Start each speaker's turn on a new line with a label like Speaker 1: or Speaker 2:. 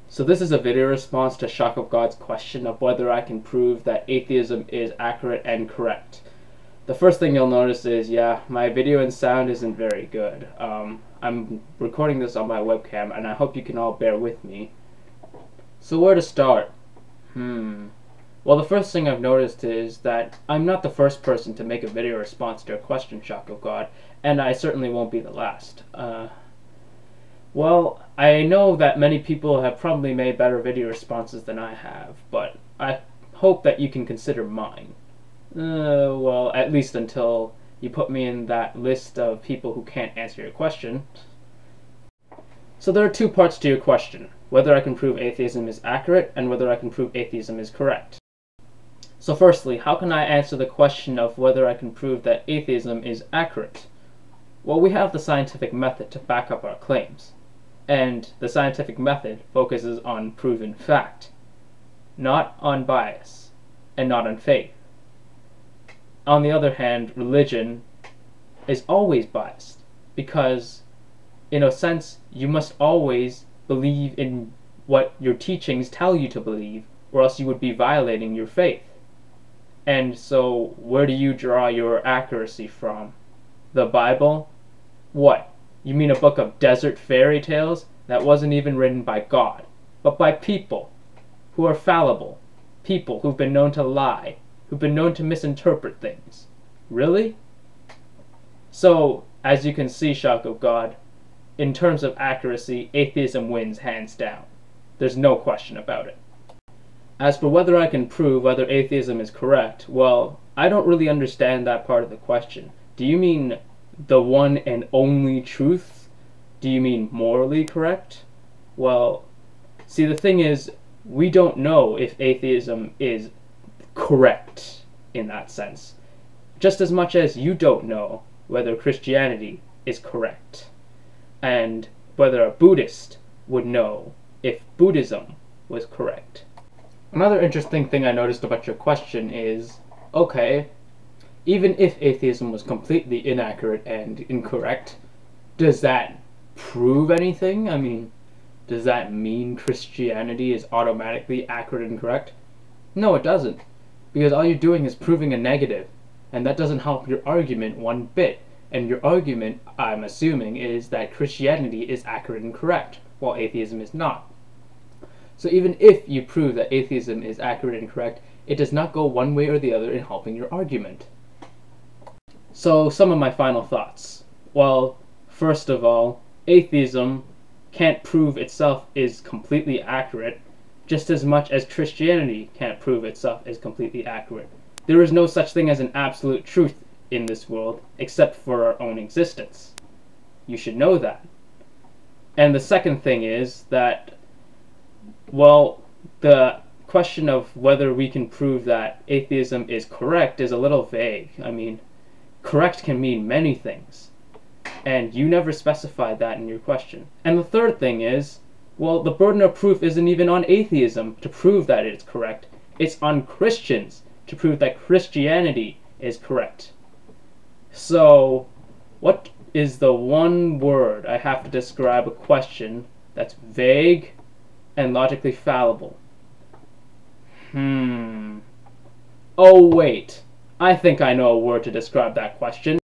Speaker 1: So this is a video response to Shockofgod's question of whether I can prove that atheism is accurate and correct. The first thing you'll notice is, yeah, my video and sound isn't very good. I'm recording this on my webcam, and I hope you can all bear with me. So where to start? Well, the first thing I've noticed is that I'm not the first person to make a video response to a question, Shockofgod, and I certainly won't be the last. Well, I know that many people have probably made better video responses than I have, but I hope that you can consider mine. Well, at least until you put me in that list of people who can't answer your question. So there are two parts to your question: whether I can prove atheism is accurate and whether I can prove atheism is correct. So firstly, how can I answer the question of whether I can prove that atheism is accurate? Well, we have the scientific method to back up our claims. And the scientific method focuses on proven fact, not on bias, and not on faith. On the other hand, religion is always biased, because, in a sense, you must always believe in what your teachings tell you to believe, or else you would be violating your faith. And so, where do you draw your accuracy from? The Bible? What? You mean a book of desert fairy tales that wasn't even written by God, but by people who are fallible, people who've been known to lie, who've been known to misinterpret things? Really? So, as you can see, Shockofgod, in terms of accuracy, atheism wins hands down. There's no question about it. As for whether I can prove whether atheism is correct, well, I don't really understand that part of the question. Do you mean the one and only truth? Do you mean morally correct? Well, see, the thing is, we don't know if atheism is correct in that sense, just as much as you don't know whether Christianity is correct, and whether a Buddhist would know if Buddhism was correct. Another interesting thing I noticed about your question is, okay, even if atheism was completely inaccurate and incorrect, does that prove anything? I mean, does that mean Christianity is automatically accurate and correct? No, it doesn't, because all you're doing is proving a negative, and that doesn't help your argument one bit. And your argument, I'm assuming, is that Christianity is accurate and correct, while atheism is not. So even if you prove that atheism is accurate and correct, it does not go one way or the other in helping your argument. So some of my final thoughts. Well, first of all, atheism can't prove itself is completely accurate, just as much as Christianity can't prove itself is completely accurate. There is no such thing as an absolute truth in this world, except for our own existence. You should know that. And the second thing is that, well, the question of whether we can prove that atheism is correct is a little vague. I mean, correct can mean many things, and you never specified that in your question. And the third thing is, well, the burden of proof isn't even on atheism to prove that it's correct. It's on Christians to prove that Christianity is correct. So, what is the one word I have to describe a question that's vague and logically fallible? Oh wait, I think I know a word to describe that question.